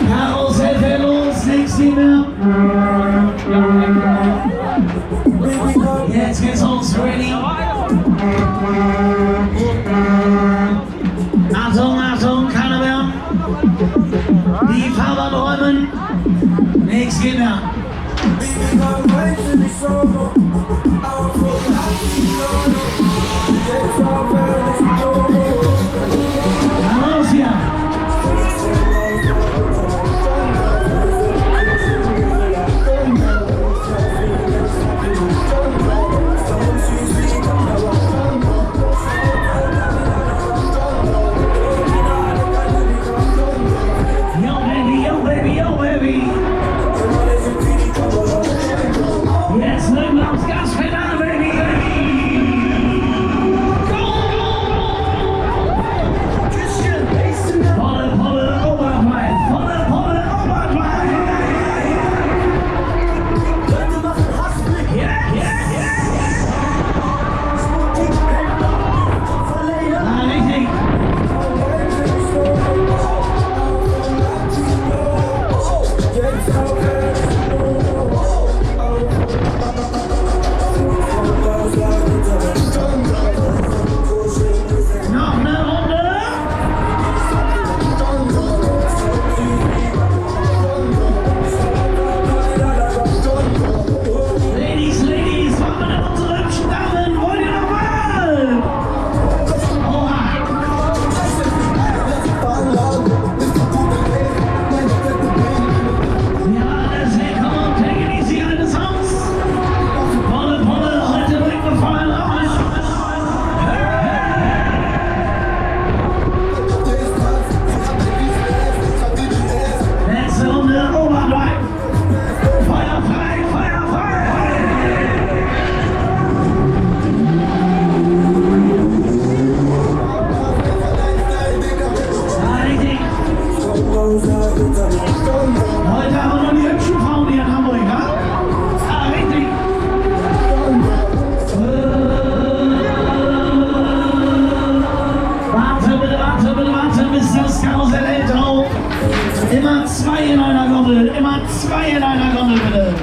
Karussell fährt los, nichts mehr. Jetzt geht's los, ready. Achtung, Achtung, keiner mehr. Die Fahrbahn räumen. Nichts geht mehr. Na los hier. Jetzt nehmen wir aufs Gaspedal, Baby! Volle Oberweite, volle Oberweite! Ah, richtig! Noch eine Runde. Ladies, was mit unseren hübschen Damen? Wollt ihr noch mal? Oha. Ja, deswegen komm und take it easy, altes Haus. Volle, heute bringt wir vollen raus. Letzte Runde, Overdrive. Feuer frei, Feuer frei. Richtig. Heute haben wir noch die hübschen Frauen hier in Hamburg, ja? Ah, richtig. Warte, bis das Karussell hält auf. Immer zwei in einer Gondel, bitte.